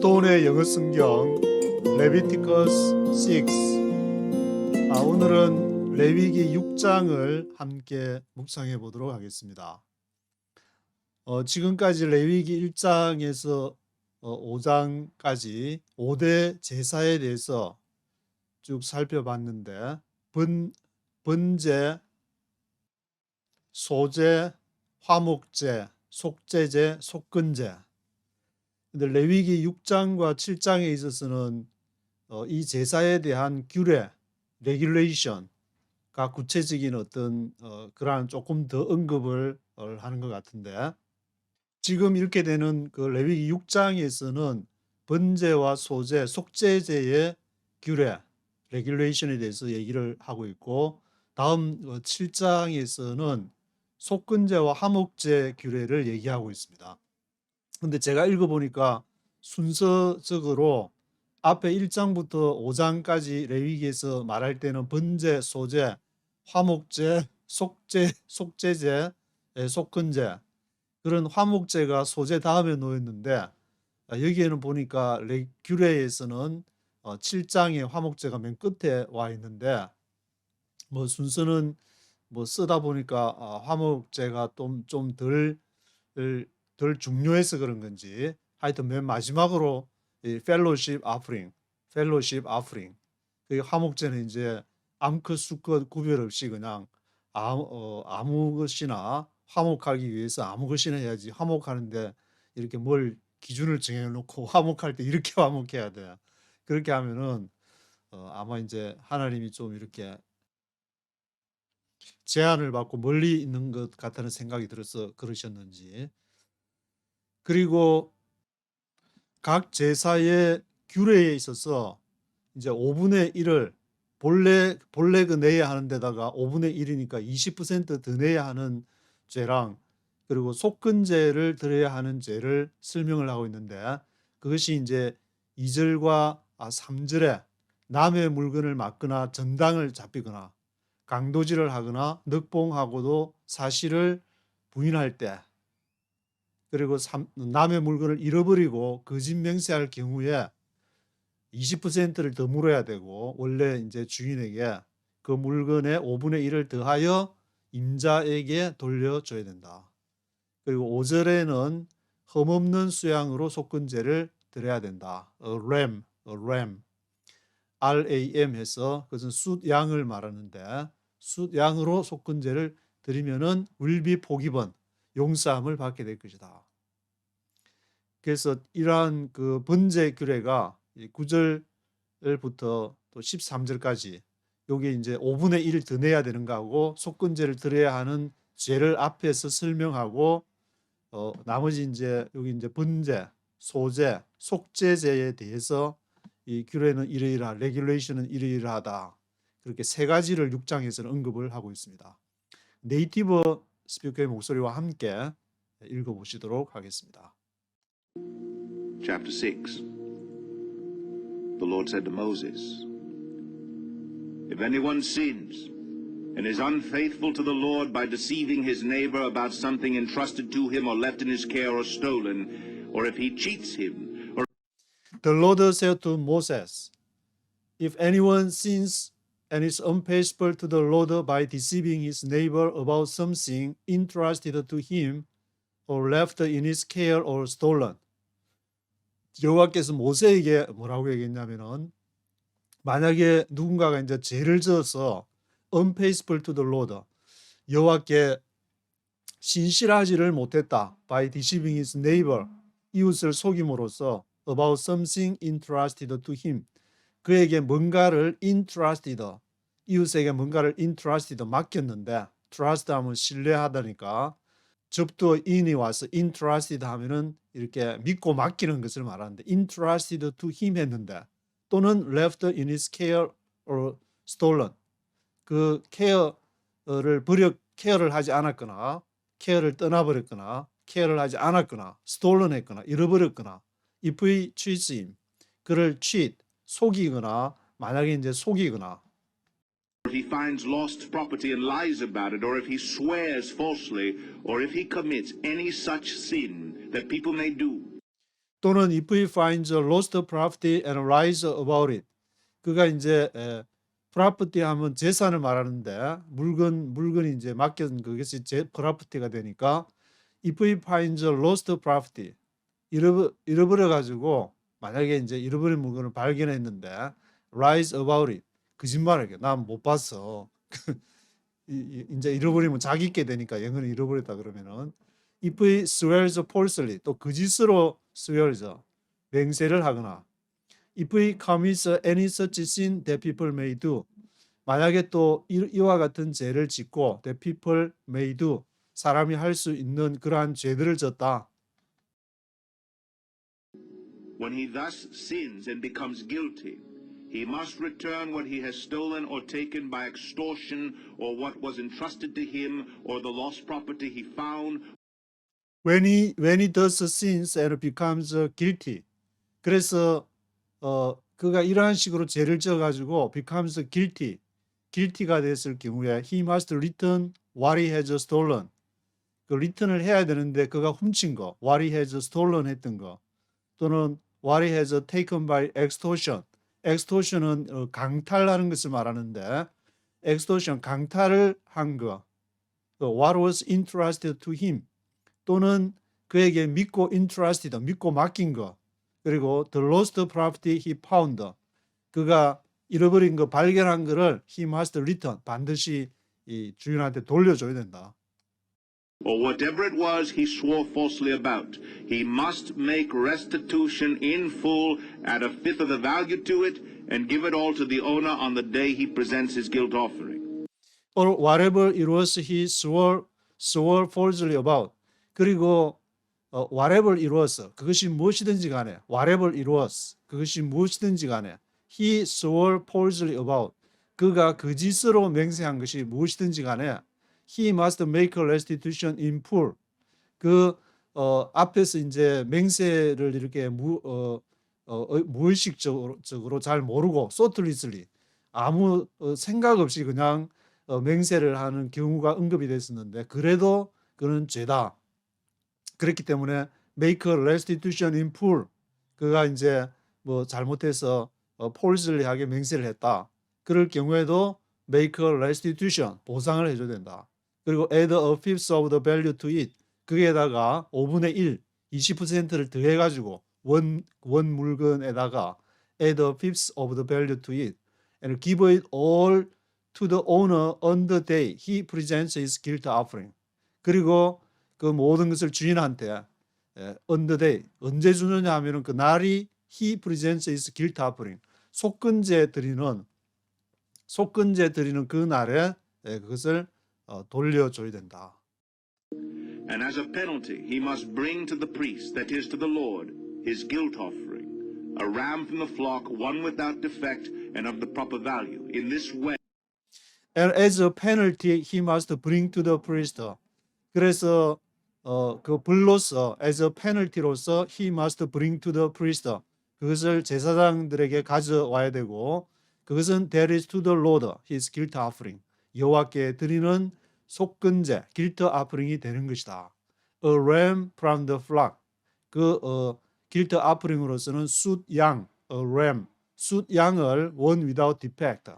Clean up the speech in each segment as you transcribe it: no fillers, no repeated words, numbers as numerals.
스톤의 영어 성경 레비티커스 6. 오늘은 레위기 6장을 함께 묵상해 보도록 하겠습니다. 지금까지 레위기 1장에서 5장까지 5대 제사에 대해서 쭉 살펴봤는데 번제, 소제, 화목제, 속제제, 속건제. 근데 레위기 6장과 7장에 있어서는 이 제사에 대한 규례, 레귤레이션가 구체적인 어떤 그러한 조금 더 언급을 하는 것 같은데, 지금 이렇게 되는 그 레위기 6장에서는 번제와 소제, 속제제의 규례, 레귤레이션에 대해서 얘기를 하고 있고, 다음 7장에서는 속건제와 화목제 규례를 얘기하고 있습니다. 근데 제가 읽어보니까 순서적으로 앞에 1장부터 5장까지 레위기에서 말할 때는 번제, 소제, 화목제, 속제제, 속건제, 그런 화목제가 소제 다음에 놓였는데, 여기에는 보니까 규례에서는 7장에 화목제가 맨 끝에 와 있는데, 순서는 쓰다 보니까 화목제가 좀 덜 중요해서 그런 건지, 하여튼 맨 마지막으로 이 펠로십 아프링, 그 화목제는 이제 암컷 수컷 구별 없이 그냥 아무 것이나 화목하기 위해서 아무 것이나 해야지, 화목하는데 이렇게 뭘 기준을 정해놓고 화목할 때 이렇게 화목해야 돼, 그렇게 하면은 아마 이제 하나님이 좀 이렇게 제한을 받고 멀리 있는 것 같다는 생각이 들어서 그러셨는지. 그리고 각 제사의 규례에 있어서 이제 5분의 1을 본래 그 내야 하는 데다가 5분의 1이니까 20% 더 내야 하는 죄랑, 그리고 속건제를 드려야 하는 죄를 설명을 하고 있는데, 그것이 이제 2절과 3절에 남의 물건을 막거나 전당을 잡히거나 강도질을 하거나 늑봉하고도 사실을 부인할 때, 그리고 남의 물건을 잃어버리고 거짓 맹세할 경우에 20%를 더 물어야 되고, 원래 이제 주인에게 그 물건의 5분의 1을 더하여 임자에게 돌려줘야 된다. 그리고 5절에는 흠없는 수양으로 속건제를 드려야 된다. ram, RAM 해서 그것은 숫양을 말하는데, 숫양으로 속건제를 드리면은 will be forgiven, 용서함을 받게 될 것이다. 그래서 이러한 그 번제 규례가 9절부터 또 13절까지 여기 이제 5분의 1을 더 내야 되는 거하고 속건제를 드려야 하는 죄를 앞에서 설명하고, 나머지 이제 여기 이제 번제, 소제, 속제제에 대해서 이 규례는 이러이러하다, 레귤레이션은 이러이러하다, 그렇게 세 가지를 6장에서는 언급을 하고 있습니다. 네이티브 스피커의 목소리와 함께 읽어보시도록 하겠습니다. Chapter 6. The Lord said to Moses, If anyone sins and is unfaithful to the Lord by deceiving his neighbor about something entrusted to him or left in his care or stolen, or if he cheats him, or The Lord said to Moses, If anyone sins and is unfaithful to the Lord by deceiving his neighbor about something entrusted to him or left in his care or stolen. 여호와께서 모세에게 뭐라고 얘기했냐면은, 만약에 누군가가 이제 죄를 지어서 unfaithful to the Lord, 여호와께 신실하지를 못했다, by deceiving his neighbor, 이웃을 속임으로써, about something entrusted to him, 그에게 뭔가를 entrusted, 이웃에게 뭔가를 entrusted, 맡겼는데, trust 하면 신뢰하다니까 접두인이 와서 entrusted 하면은 이렇게 믿고 맡기는 것을 말하는데, entrusted to him 했는데, 또는 left in his care or stolen, 그 케어를 하지 않았거나, 케어를 떠나버렸거나, 케어를 하지 않았거나, stolen 했거나, 잃어버렸거나, if he cheats him, 그를 cheat, 속이거나, 만약에 이제 속이거나, if he finds lost property and lies about it, or if he swears falsely, or if he commits any such sin that people may do. 또는 if he finds a lost property and lies about it. 그가 이제 property 하면 재산을 말하는데 물건이 이제 맡겨진 그것이 property가 되니까 if he finds a lost property 잃어버려 가지고 만약에 이제 잃어버린 물건을 발견했는데 lies about it 거짓말하게 난 못 봤어. 이제 잃어버리면 자기 있게 되니까 영어는 잃어버렸다 그러면은 if he swears falsely 또 거짓으로 swears 맹세를 하거나 if he commits any such sin that people may do 만약에 또 이와 같은 죄를 짓고 that people may do 사람이 할 수 있는 그러한 죄들을 졌다. When he thus sins and becomes guilty, he must return what he has stolen or taken by extortion, or what was entrusted to him, or the lost property he found. When he does sins and becomes guilty. 그래서 그가 이러한 식으로 죄를 져가지고 becomes guilty가 됐을 경우에 he must return what he has stolen. 그 return을 해야 되는데 그가 훔친 거, what he has stolen 했던 거, 또는 what he has taken by extortion. extortion은 강탈하는 것을 말하는데 extortion 강탈을 한 거. what was entrusted to him. 또는 그에게 믿고 entrusted, 믿고 맡긴 거. 그리고 the lost property he found. 그가 잃어버린 거, 발견한 거를 he must return. 반드시 이 주인한테 돌려줘야 된다. Or whatever it was he swore falsely about, he must make restitution in full, add a fifth of the value to it, and give it all to the owner on the day he presents his guilt offering. Or whatever it was he swore falsely about. 그리고 whatever it was, 그것이 무엇이든지 간에, whatever it was, 그것이 무엇이든지 간에, he swore falsely about, 그가 거짓으로 맹세한 것이 무엇이든지 간에, he must make a restitution in full. 그 앞에서 이제 맹세를 이렇게 무의식적으로 잘 모르고 소틀리슬리 아무 생각 없이 그냥 맹세를 하는 경우가 언급이 됐었는데 그래도 그는 죄다. 그렇기 때문에 make a restitution in full. 그가 이제 뭐 잘못해서 falsely하게 맹세를 했다. 그럴 경우에도 make a restitution 보상을 해줘야 된다. 그리고 add a fifth of the value to it. 거기에다가 5분의 1, 20%를 더해가지고 원 물건에다가 add a fifth of the value to it and give it all to the owner on the day he presents his guilt offering. 그리고 그 모든 것을 주인한테 on the day 언제 주느냐 하면은 그 날이 he presents his guilt offering 속건제 드리는 그 날에 그것을 돌려줘야 된다. And as a penalty, he must bring to the priest, that is to the Lord, his guilt offering, a ram from the flock, one without defect and of the proper value. In this way, And as a penalty, he must bring to the priest. 그래서 그 불로서 as a penalty로서 he must bring to the priest. 그것을 제사장들에게 가져와야 되고 그것은 that is to the Lord, his guilt offering. 여호와께 드리는 속건제, guilt offering이 되는 것이다. A ram from the flock. 그 guilt offering으로서는 숫양, a ram, 숫양을 one without defect,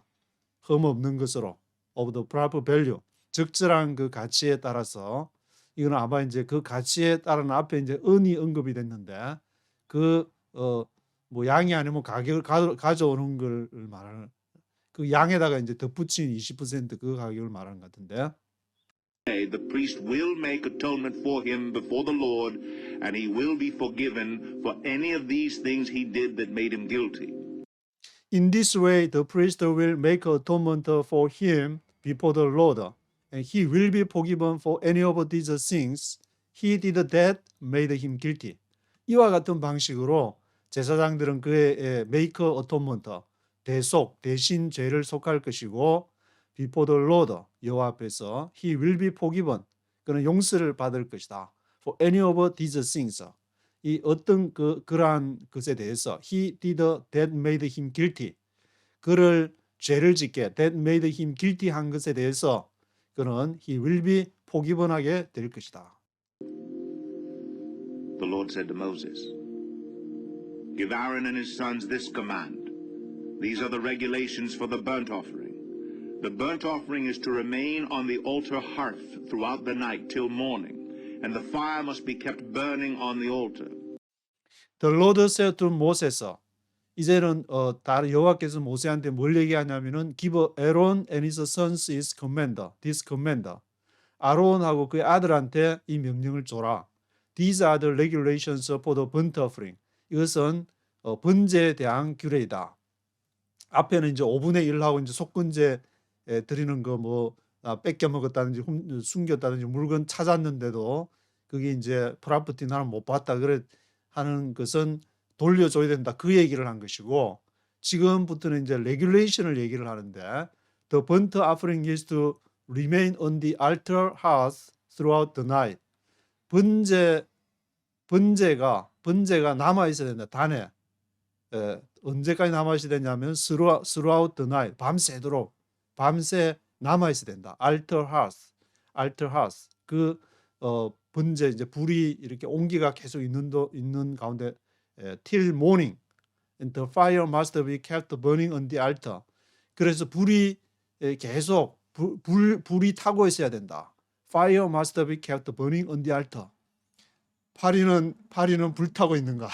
흠 없는 것으로 of the proper value, 적절한 그 가치에 따라서 이거는 아마 이제 그 가치에 따른 앞에 이제 은이 언급이 됐는데 그 뭐 양이 아니면 가격을 가져오는 걸 말하는 그 양에다가 이제 덧붙인 20% 그 가격을 말하는 것 같은데. the priest will make atonement for him before the Lord, and he will be forgiven for any of these things he did that made him guilty. In this way, the priest will make atonement for him before the Lord, and he will be forgiven for any of these things he did that made him guilty. 이와 같은 방식으로 제사장들은 그의 make atonement, 대신 죄를 속할 것이고 before the Lord, 여호와 앞에서 he will be forgiven, 그는 용서를 받을 것이다. For any of these things, 이 어떤 그러한 것에 대해서 he did that made him guilty, 그를 죄를 짓게 that made him guilty 한 것에 대해서 그는 he will be forgiven하게 될 것이다. The Lord said to Moses, Give Aaron and his sons this command. These are the regulations for the burnt offering. The burnt offering is to remain on the altar hearth throughout the night till morning, and the fire must be kept burning on the altar. The Lord said to Moses, 이제는 여호와께서 모세한테 뭘 얘기하냐면은 give Aaron and his sons his command, this command. 아론하고 그의 아들한테 이 명령을 줘라. These are the regulations for the burnt offering. 이것은 번제에 대한 규례이다. 앞에는 이제 5분의 1하고 이제 속건제 드리는 거 뭐 뺏겨 먹었다든지 숨겼다든지 물건 찾았는데도 그게 이제 프라퍼티 나는 못 봤다 그래 하는 것은 돌려줘야 된다. 그 얘기를 한 것이고 지금부터는 이제 regulation을 얘기를 하는데 the burnt offering is to remain on the altar hearth throughout the night. 번제가 남아 있어야 된다. 단에 언제까지 남아 있어야 되냐면 throughout the night 밤새도록 밤새 남아 있어야 된다. altar hearth 그 번제 이제 불이 이렇게 온기가 계속 있는 가운데 till morning and the fire must be kept burning on the altar. 그래서 불이 계속 불이 타고 있어야 된다. Fire must be kept burning on the altar. 파리는 불타고 있는가?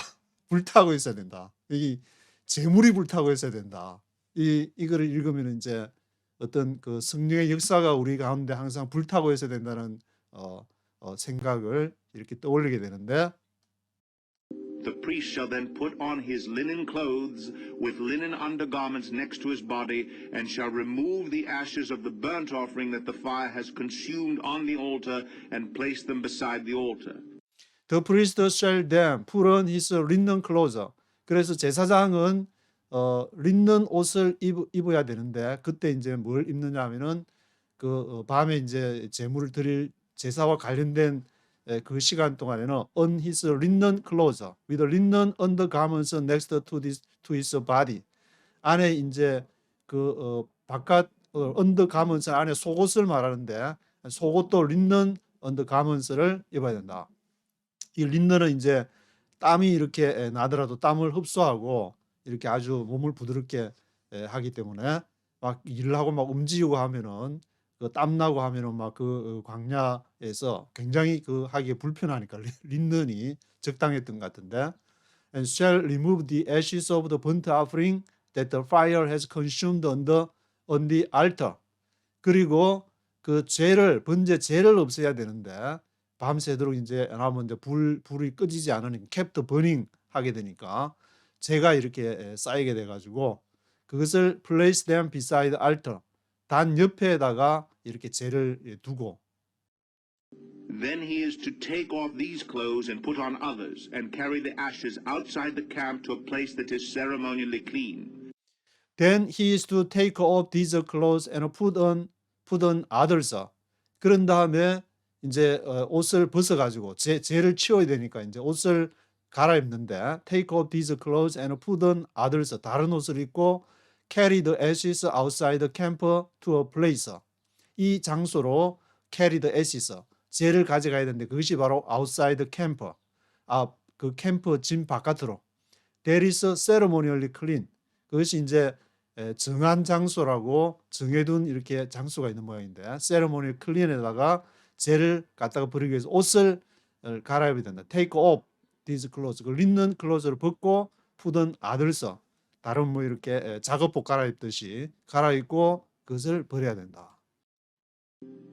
불타고 있어야 된다. 이 재물이 불타고 있어야 된다. 이거를 읽으면 이제 어떤 그 성령의 역사가 우리 가운데 항상 불타고 있어야 된다는 생각을 이렇게 떠올리게 되는데. The priest shall then put on his linen clothes with linen undergarments next to his body, and shall remove the ashes of the burnt offering that the fire has consumed on the altar, and place them beside the altar. The priest shall then put on his linen clothes. 그래서 제사장은 린넨 옷을 입어야 되는데 그때 이제 뭘 입느냐 하면은 그 밤에 이제 제물을 드릴 제사와 관련된 그 시간 동안에는 on his linen clothes with linen undergarments next to his body. 안에 이제 그 바깥 undergarments 안에 속옷을 말하는데 속옷도 linen undergarments를 입어야 된다. 이 린넨은 이제 땀이 이렇게 나더라도 땀을 흡수하고 이렇게 아주 몸을 부드럽게 하기 때문에 막 일을 하고 막 움직이고 하면은 그 땀 나고 하면은 막 그 광야에서 굉장히 그 하기에 불편하니까 린넨이 적당했던 것 같은데. And shall remove the ashes of the burnt offering that the fire has consumed on the altar. 그리고 그 번제 죄를 없애야 되는데 밤새도록 이제 하면 이제 불이 꺼지지 않으니까 kept burning 하게 되니까 재가 이렇게 쌓이게 돼 가지고 그것을 place them beside altar. 단 옆에다가 이렇게 재를 두고. Then he is to take off these clothes and put on others, and carry the ashes outside the camp to a place that is ceremonially clean. Then he is to take off these clothes and put on others. 그런 다음에 이제 옷을 벗어 가지고 재를 치워야 되니까 이제 옷을 갈아입는데 take off these clothes and put on others. 다른 옷을 입고 carry the ashes outside the camp to a place. 이 장소로 carry the ashes. 재를 가져가야 되는데 그것이 바로 outside the camp. 그 캠프 진 바깥으로. That is ceremonially clean. 그것이 이제 정한 장소라고 정해둔 이렇게 장소가 있는 모양인데 ceremonial clean에다가 재를 갖다가 버리기 위해서 옷을 갈아입어야 된다. Take off these clothes. 그 린넨 클로즈를 벗고 put on others. 다른 뭐 이렇게 작업복 갈아입듯이 갈아입고 그것을 버려야 된다.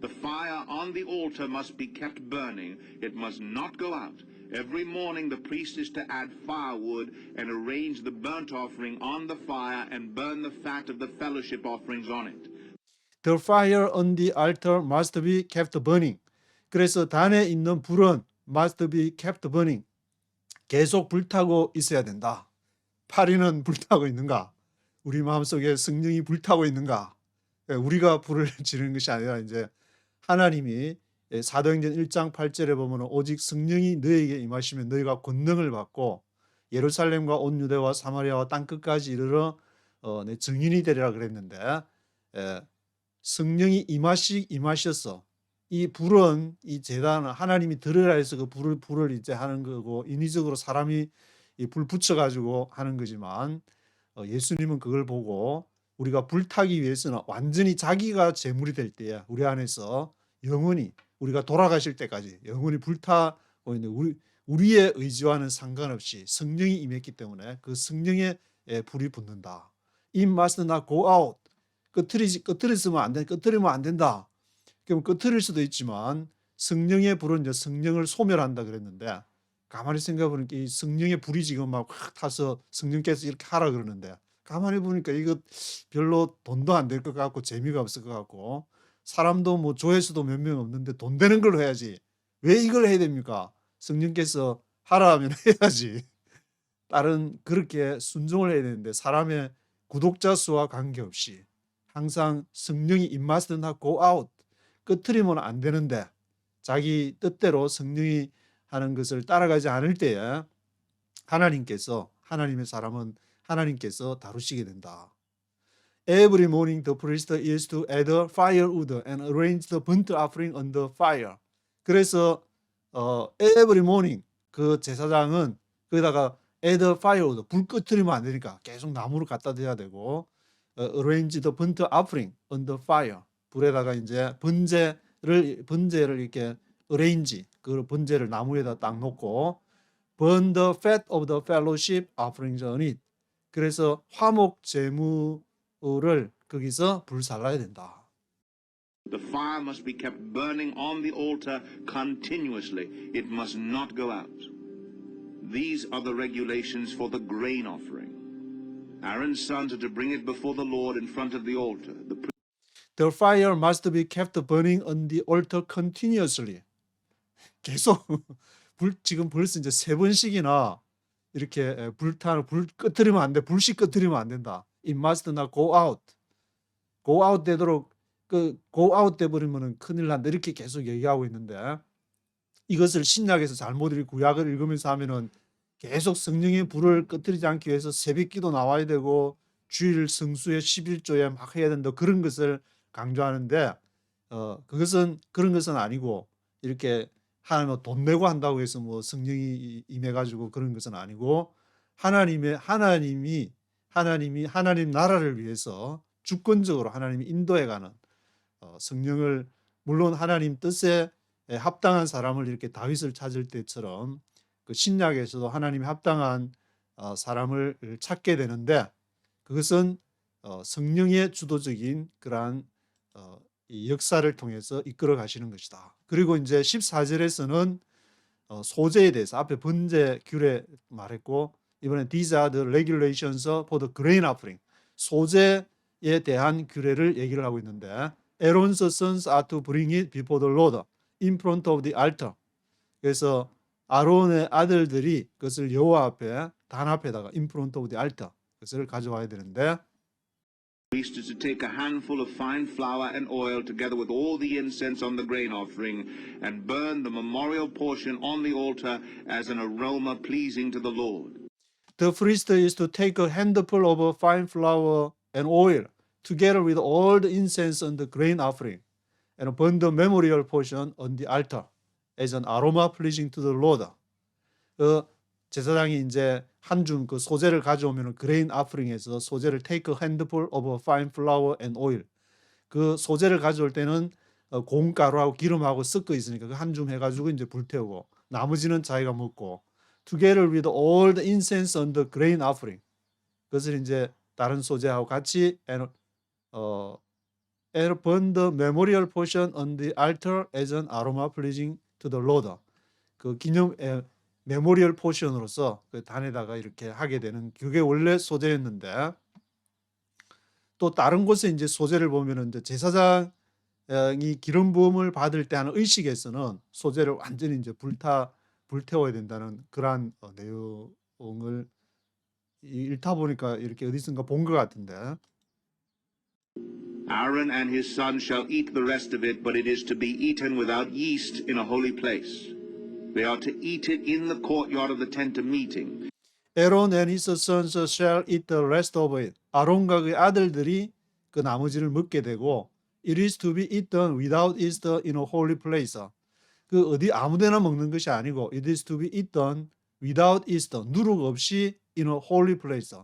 The fire on the altar must be kept burning. It must not go out. Every morning the priest is to add firewood and arrange the burnt offering on the fire and burn the fat of the fellowship offerings on it. The fire on the altar must be kept burning. 그래서 단에 있는 불은 must be kept burning. 계속 불타고 있어야 된다. 파리는 불타고 있는가? 우리 마음속에 성령이 불타고 있는가? 우리가 불을 지르는 것이 아니라 이제 하나님이 사도행전 1장 8절에 보면 오직 성령이 너에게 임하시면 너희가 권능을 받고 예루살렘과 온 유대와 사마리아와 땅끝까지 이르러 내 증인이 되리라 그랬는데 성령이 임하셔서 이 불은 이 제단은 하나님이 들으라 해서 그 불을 이제 하는 거고 인위적으로 사람이 이 불 붙여가지고 하는 거지만 예수님은 그걸 보고 우리가 불타기 위해서는 완전히 자기가 제물이 될 때야 우리 안에서 영원히 우리가 돌아가실 때까지 영원히 불타고 있는 우리의 의지와는 상관없이 성령이 임했기 때문에 그 성령의 불이 붙는다. It must not go out. 끄트리면 안 돼. 끄트리면 안 된다. 그럼 끄트릴 수도 있지만 성령의 불은 이제 성령을 소멸한다 그랬는데 가만히 생각해 보니까 이 성령의 불이 지금 막 확 타서 성령께서 이렇게 하라 그러는데 가만히 보니까 이거 별로 돈도 안 될 것 같고 재미가 없을 것 같고 사람도 뭐 조회수도 몇 명 없는데 돈 되는 걸로 해야지. 왜 이걸 해야 됩니까? 성령께서 하라 하면 해야지. 다른 그렇게 순종을 해야 되는데 사람의 구독자 수와 관계없이 항상 성령이 it must not go out. 끄트리면 안 되는데 자기 뜻대로 성령이 하는 것을 따라가지 않을 때에 하나님의 사람은 하나님께서 다루시게 된다. Every morning the priest is to add firewood and arrange the burnt offering on the fire. 그래서 every morning 그 제사장은 거기다가 add firewood 불 끄트리면 안 되니까 계속 나무를 갖다 대야 되고 arrange the burnt offering on the fire. 불에다가 이제 번제를 이렇게 arrange 그 번제를 나무에다 딱 놓고 burn the fat of the fellowship offerings on it. 그래서 화목 제물을 거기서 불살라야 된다. The fire must be kept burning on the altar continuously. It must not go out. These are the regulations for the grain offering. Aaron's sons are to bring it before the Lord in front of the altar. The fire must be kept burning on the altar continuously. 계속 지금 벌써 이제 3번씩이나 이렇게 불 끄트리면 안 돼. 불씨 끄트리면 안 된다. It must not go out. go out 되도록 go out 돼 버리면은 큰일 난다. 이렇게 계속 얘기하고 있는데 이것을 신약에서 잘못 구약을 읽으면서 하면은 계속 성령의 불을 끄트리지 않기 위해서 새벽기도 나와야 되고 주일 성수의 11조에 막 해야 된다. 그런 것을 강조하는데 그것은 그런 것은 아니고 이렇게 하나님 돈 내고 한다고 해서 뭐 성령이 임해가지고 그런 것은 아니고 하나님 나라를 위해서 주권적으로 하나님이 인도해가는 성령을 물론 하나님 뜻에 합당한 사람을 이렇게 다윗을 찾을 때처럼 그 신약에서도 하나님이 합당한 사람을 찾게 되는데 그것은 성령의 주도적인 그러한 이 역사를 통해서 이끌어 가시는 것이다. 그리고 이제 14절에서는 소제에 대해서 앞에 번제 규례 말했고 이번에 these are the regulations for the grain offering 소제에 대한 규례를 얘기를 하고 있는데 Aaron's sons are to bring it before the Lord in front of the altar. 그래서 아론의 아들들이 그것을 여호와 앞에 단 앞에다가 in front of the altar 그것을 가져와야 되는데 The priest is to take a handful of fine flour and oil together with all the incense on the grain offering and burn the memorial portion on the altar as an aroma pleasing to the Lord. The priest is to take a handful of fine flour and oil together with all the incense on the grain offering and burn the memorial portion on the altar as an aroma pleasing to the Lord. 제사장이 이제 한 줌 그 소재를 가져오면 그레인 아프링에서 소재를 take a handful of fine flour and oil 그 소재를 가져올 때는 고운가루하고 기름하고 섞어 있으니까 그 한 줌 해가지고 이제 불태우고 나머지는 자기가 먹고 together with all the incense on the grain offering 그것을 이제 다른 소재하고 같이 and burn the memorial portion on the altar as an aroma pleasing to the Lord. 그 기념 메모리얼 포션으로서 그 단에다가 이렇게 하게 되는 그게 원래 소재였는데 또 다른 곳에 이제 소재를 보면은 이제 제사장이 기름 부음을 받을 때 하는 의식에서는 소재를 완전히 이제 불태워야 된다는 그러한 내용을 읽다 보니까 이렇게 어디선가 본 것 같은데. Aaron and his sons shall eat the rest of it, but it is to be eaten without yeast in a holy place. They are to eat it in the courtyard of the tent of meeting. Aaron and his sons shall eat the rest of it. 아론과 그의 아들들이 그 나머지를 먹게 되고 it is to be eaten without yeast in a holy place. 그 어디 아무데나 먹는 것이 아니고 it is to be eaten without yeast, 누룩 없이 in a holy place,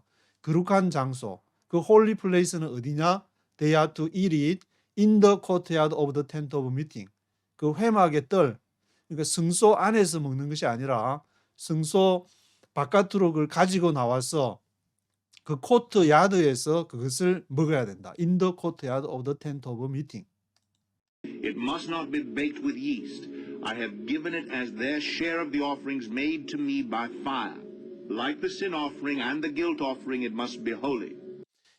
거룩한 장소. 그 holy place는 어디냐? They are to eat it in the courtyard of the tent of meeting. 그 회막의 뜰, 그러니까 성소 안에서 먹는 것이 아니라 성소 바깥으로 그걸 가지고 나와서 그 코트야드에서 그것을 먹어야 된다. In the courtyard of the tent of meeting. It must not be baked with yeast. I have given it as their share of the offerings made to me by fire. Like the sin offering and the guilt offering, it must be holy.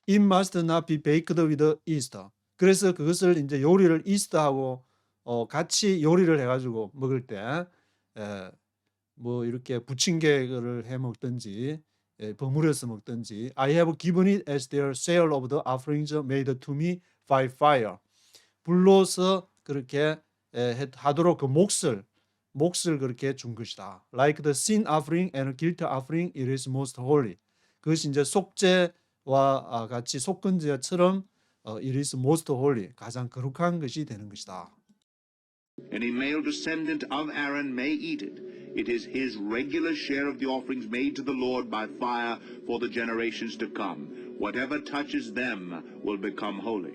It must not be baked with yeast. 그래서 그것을 이제 요리를 이스트하고 같이 요리를 해가지고 먹을 때 뭐 이렇게 부침개를 해 먹든지 버무려서 먹든지 I have given it as their share of the offerings made to me by fire. 불로서 그렇게 하도록 그 몫을 그렇게 준 것이다. Like the sin offering and guilt offering, it is most holy. 그것이 이제 속죄와 같이 속건제처럼 it is most holy, 가장 거룩한 것이 되는 것이다. Any male descendant of Aaron may eat it. It is his regular share of the offerings made to the Lord by fire for the generations to come. Whatever touches them will become holy.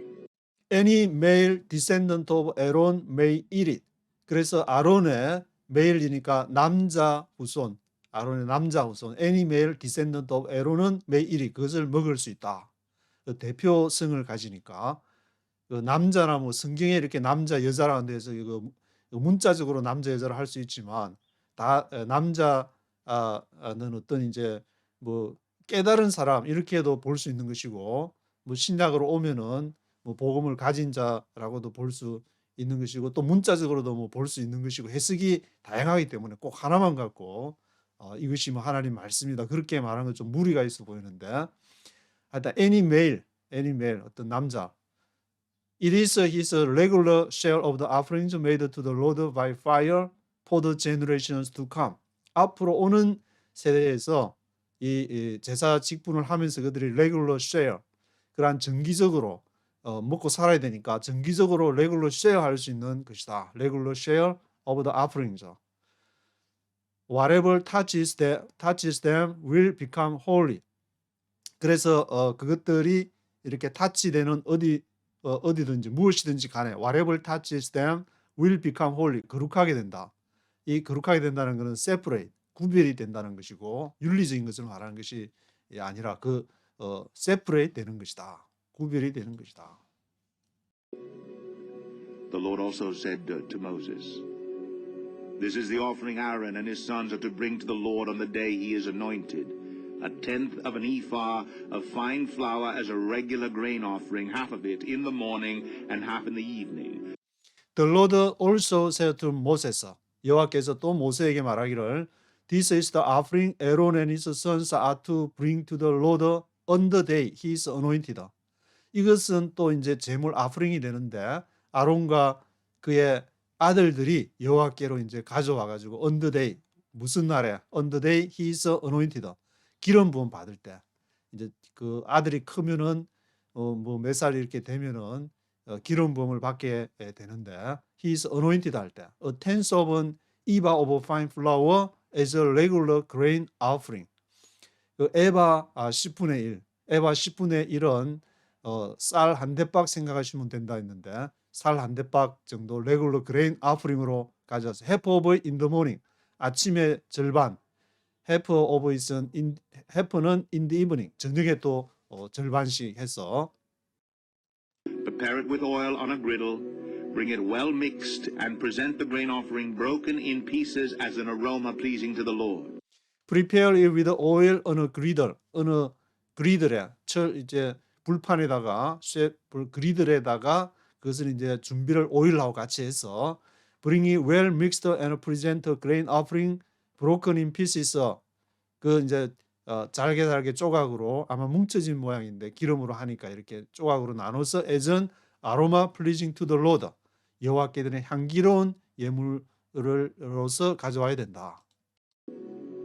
Any male descendant of Aaron may eat it. 그래서 아론의 male이니까 남자 후손, 아론의 남자 후손, any male descendant of Aaron은 may eat it. 그것을 먹을 수 있다. 그 대표성을 가지니까 그 남자나 뭐 성경에 이렇게 남자 여자라는 데서 이거 문자적으로 남자 여자를 할 수 있지만 다 남자는 어떤 이제 뭐 깨달은 사람 이렇게도 볼 수 있는 것이고 뭐 신약으로 오면은 뭐 복음을 가진 자라고도 볼 수 있는 것이고 또 문자적으로도 뭐 볼 수 있는 것이고 해석이 다양하기 때문에 꼭 하나만 갖고 이것이 뭐 하나님 말씀이다 그렇게 말하는 건 좀 무리가 있어 보이는데 하여튼 any male 어떤 남자 It is his regular share of the offerings made to the Lord by fire for the generations to come. 앞으로 오는 세대에서 이 제사 직분을 하면서 그들이 regular share, 그러한 정기적으로 먹고 살아야 되니까 정기적으로 regular share 할 수 있는 것이다. Regular share of the offerings. Whatever touches them will become holy. 그래서 그것들이 이렇게 타치되는 어디든지 무엇이든지 간에 whatever touches them will become holy. 거룩하게 된다. 이 거룩하게 된다는 것은 separate, 구별이 된다는 것이고 윤리적인 것을 말하는 것이 아니라 그 separate 되는 것이다. 구별이 되는 것이다. The Lord also said to Moses, This is the offering Aaron and his sons are to bring to the Lord on the day he is anointed. A tenth of an ephah of fine flour as a regular grain offering, half of it in the morning and half in the evening. The Lord also said to Moses, 여호와께서 또 모세에게 말하기를 This is the offering Aaron and his sons are to bring to the Lord on the day he is anointed. 이것은 또 이제 제물 아프링이 되는데 아론과 그의 아들들이 여호와께로 이제 가져와 가지고 on the day 무슨 날에 on the day he is anointed 기름 부음 받을 때 이제 그 아들이 크면은 뭐 몇 살 이렇게 되면은 기름 부음을 받게 되는데 he is anointed 할 때 a tenth of an ephah of fine flour as a regular grain offering. 그 에바 10분의 1, 에바 10분의 1은 쌀 한 대박 생각하시면 된다 했는데 쌀 한 대박 정도 레귤러 그레인 아프링으로 가져와서 half of it in the morning 아침에 절반 half of it은 half는 in the evening 저녁에 또 절반씩 해서 Prepare it with oil on a griddle, bring it well mixed, and present the grain offering broken in pieces as an aroma pleasing to the Lord. Prepare it with oil on a griddle. 어느 그리들에 이제 불판에다가 그리들에다가 그것을 이제 준비를 오일하고 같이 해서 bring it well mixed and present a grain offering broken in pieces. 그 이제 잘게 조각으로 아마 뭉쳐진 모양인데 기름으로 하니까 이렇게 조각으로 나눠서 as an aroma pleasing to the Lord. 여호와께 드리는 향기로운 예물로서 가져와야 된다.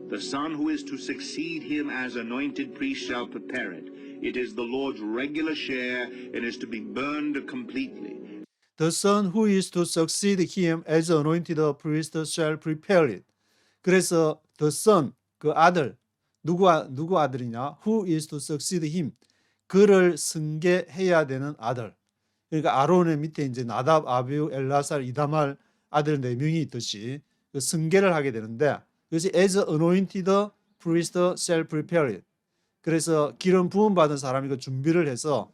The son who is to succeed him as anointed priest shall prepare it. It is the Lord's regular share and is to be burned completely. The son who is to succeed him as anointed priest shall prepare it. 그래서 the son, 그 아들 누구 아들이냐? Who is to succeed him? 그를 승계해야 되는 아들. 그러니까 아론의 밑에 이제 나답, 아비우, 엘라살, 이다말 아들 4명이 있듯이 그 승계를 하게 되는데, 그것이 as anointed priest shall prepare it. 그래서 기름 부음 받은 사람이 그 준비를 해서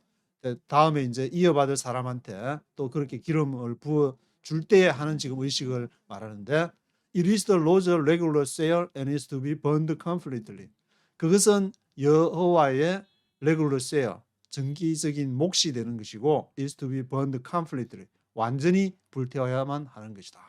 다음에 이제 이어받을 사람한테 또 그렇게 기름을 부어 줄 때에 하는 지금 의식을 말하는데, it is the Lord's regular sale and is to be burned completely. 그것은 여호와의 regular sale, 정기적인 몫이 되는 것이고, is to be burned completely, 완전히 불태워야만 하는 것이다.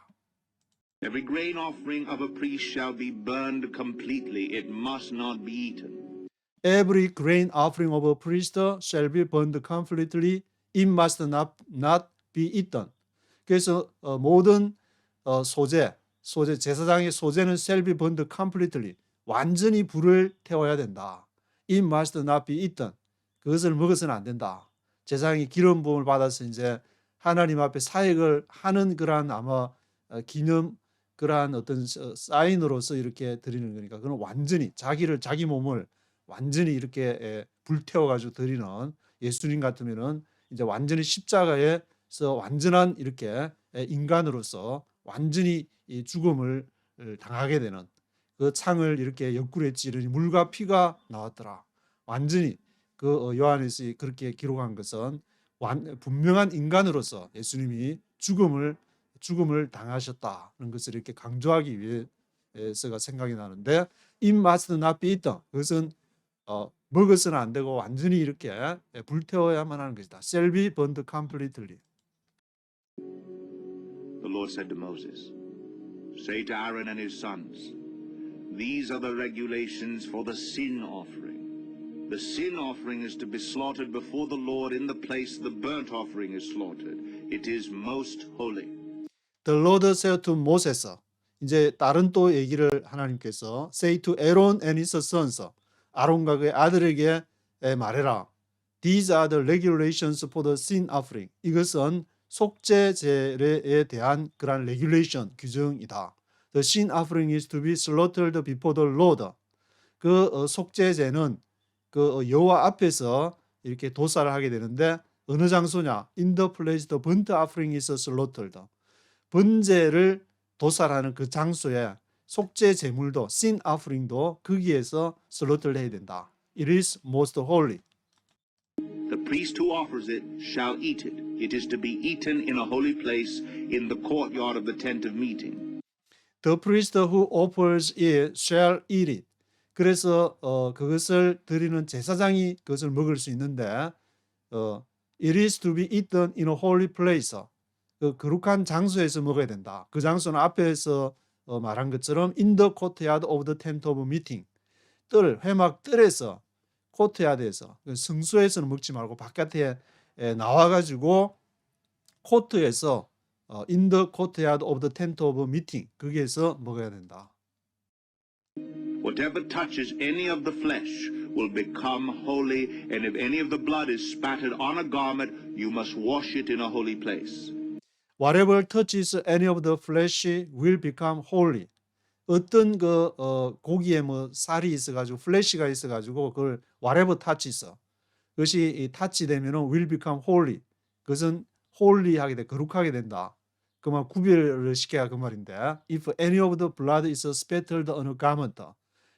Every grain offering of a priest shall be burned completely. It must not be eaten. Every grain offering of a priest shall be burned completely. It must not be eaten. 그래서 모든 소재 제사장의 소재는 shall be burned completely, 완전히 불을 태워야 된다. It must not be eaten. 그것을 먹어서는 안 된다. 제사장이 기름 부음을 받아서 이제 하나님 앞에 사역을 하는 그러한 아마 기념, 그러한 어떤 사인으로서 이렇게 드리는 거니까, 그건 완전히 자기 몸을 완전히 이렇게 불태워 가지고 드리는, 예수님 같으면은 이제 완전히 십자가에서 완전한 이렇게 인간으로서 완전히 이 죽음을 당하게 되는, 그 창을 이렇게 옆구리에 찌르니 물과 피가 나왔더라. 완전히 그 요한에서 그렇게 기록한 것은 분명한 인간으로서 예수님이 죽음을 당하셨다는 것을 이렇게 강조하기 위해서가 생각이 나는데, it must not be eaten. 그것은 먹어서는 안 되고 완전히 이렇게 불태워야만 하는 것이다. shall be burned completely. The Lord said to Moses, Say to Aaron and his sons, These are the regulations for the sin offering. The sin offering is to be slaughtered before the Lord in the place the burnt offering is slaughtered. It is most holy. The Lord said to Moses, 이제 다른 또 얘기를 하나님께서 say to Aaron and his sons, 아론과 그의 아들에게 말해라. These are the regulations for the sin offering. 이것은 속죄 제례에 대한 그러한 regulation, 규정이다. The sin offering is to be slaughtered before the Lord. 그 속죄제는 그 여호와 앞에서 이렇게 도살을 하게 되는데, 어느 장소냐? In the place the burnt offering is slaughtered. 번제를 도살하는 그 장소에 속죄 제물도 sin offering도 거기에서 slaughtered 해야 된다. It is most holy. The priest who offers it shall eat it. It is to be eaten in a holy place in the courtyard of the tent of meeting. The priest who offers it shall eat it. 그래서 그것을 드리는 제사장이 그것을 먹을 수 있는데, it is to be eaten in a holy place. 그 거룩한 장소에서 먹어야 된다. 그 장소는 앞에서 말한 것처럼 in the courtyard of the tent of meeting. 회막 뜰에서, 코트야드에서, 성소에서는 먹지 말고 바깥에 나와가지고 코트에서 in the courtyard of the tent of meeting, 거기에서 먹어야 된다. Whatever touches any of the flesh will become holy, and if any of the blood is spattered on a garment, you must wash it in a holy place. Whatever touches any of the flesh will become holy. 어떤 그 고기에 뭐 살이 있어가지고 플래시가 있어가지고 그걸 whatever touches, 그것이 touch 되면은 will become holy. 그것은 holy하게 돼, 거룩하게 된다. 그만 구별을 시켜야 그 말인데, if any of the blood is spattered on a garment.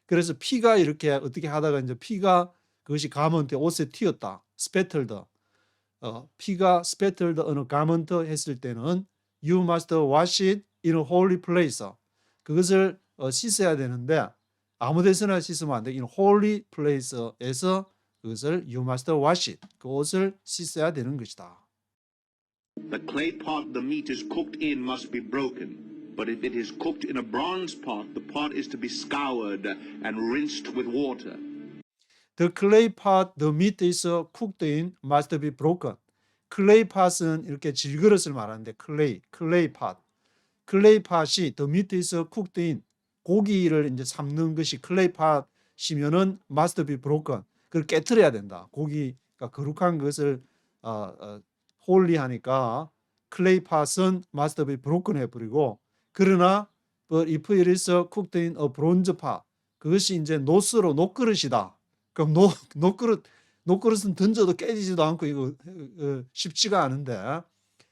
그래서 피가 이렇게 어떻게 하다가 이제 피가 그것이 가먼트에 옷에 튀었다. spattered. 피가 spattered on a garment 했을 때는 you must wash it in a holy place. 그것을 씻어야 되는데 아무 데서나 씻으면 안 돼. in holy place에서 그것을 you must wash it. 그 옷을 씻어야 되는 것이다. The clay pot the meat is cooked in must be broken. But if it is cooked in a bronze pot, the pot is to be scoured and rinsed with water. The clay pot the meat is cooked in must be broken. clay pot은 이렇게 질그릇을 말하는데 clay pot. clay pot이 the meat is cooked in, 고기를 이제 삶는 것이 clay pot이면은 must be broken. 그걸 깨트려야 된다. 고기가 거룩한 것을 holy하니까 clay pot은 must be broken 해버리고, 그러나 but if it is cooked in a bronze pot, 그것이 이제 노스로 녹그릇이다. 그럼 녹그릇은 던져도 깨지지도 않고 이거 쉽지가 않은데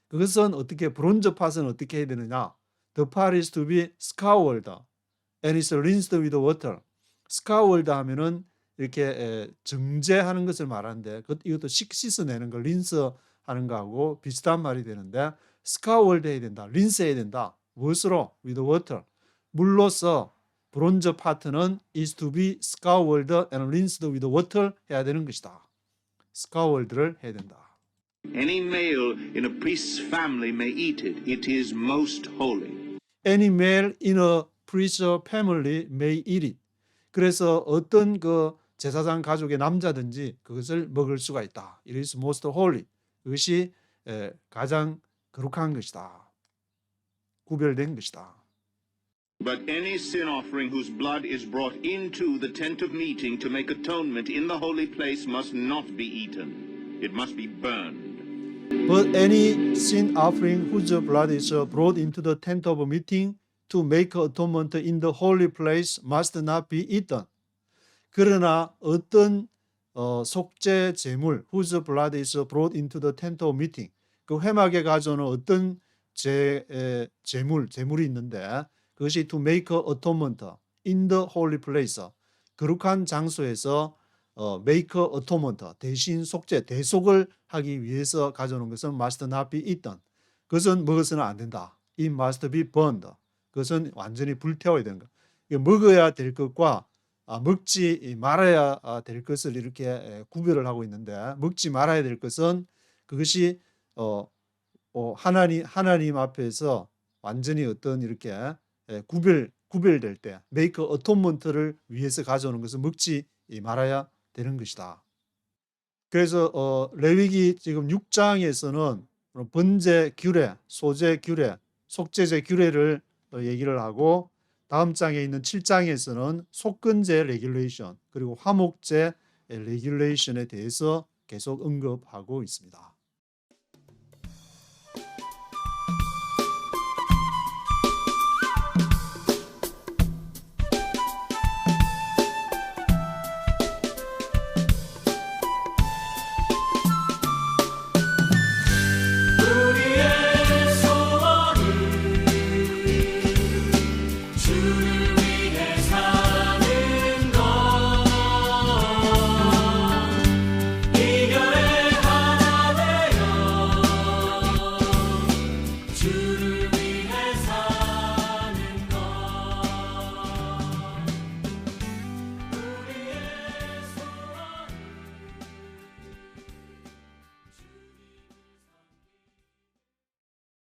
그것은 어떻게 브론즈 팟은 어떻게 해야 되느냐? The pot is to be scoured and it's rinsed with water. scoured 하면은 이렇게 정제하는 것을 말하는데 이것도 씻어내는 거, 린스하는 거하고 비슷한 말이 되는데 scoured 해야 된다, 린스 해야 된다. 무엇으로? with water. 물로서 브론즈 파트는 is to be scoured and rinsed with water 해야 되는 것이다. scoured를 해야 된다. Any male in a priest's family may eat it. It is most holy. Any male in a priest's family may eat it. 그래서 어떤 그 제사장 가족의 남자든지 그것을 먹을 수가 있다. It is most holy. 그것이 가장 거룩한 것이다. 구별된 것이다. But any sin offering whose blood is brought into the tent of meeting to make atonement in the holy place must not be eaten. It must be burned. But any sin offering whose blood is brought into the tent of meeting to make atonement in the holy place must not be eaten. 그러나 어떤 속죄 제물 whose blood is brought into the tent of meeting 그 회막에 가져오는 어떤 제물이 있는데 그것이 to make atonement in the holy place 거룩한 장소에서 make atonement 대신 속죄 대속을 하기 위해서 가져오는 것은 must not be eaten. 그것은 먹어서는 안 된다. It must be burned. 그것은 완전히 불태워야 되는 것. 먹어야 될 것과 먹지 말아야 될 것을 이렇게 구별을 하고 있는데 먹지 말아야 될 것은 그것이 하나님 앞에서 완전히 어떤 이렇게 구별될 때 make atonement를 위해서 가져오는 것은 먹지 말아야 되는 것이다. 그래서 레위기 지금 6장에서는 번제 규례, 소제 규례, 속죄제 규례를 얘기를 하고 다음 장에 있는 7장에서는 속건제 레귤레이션 그리고 화목제 레귤레이션에 대해서 계속 언급하고 있습니다.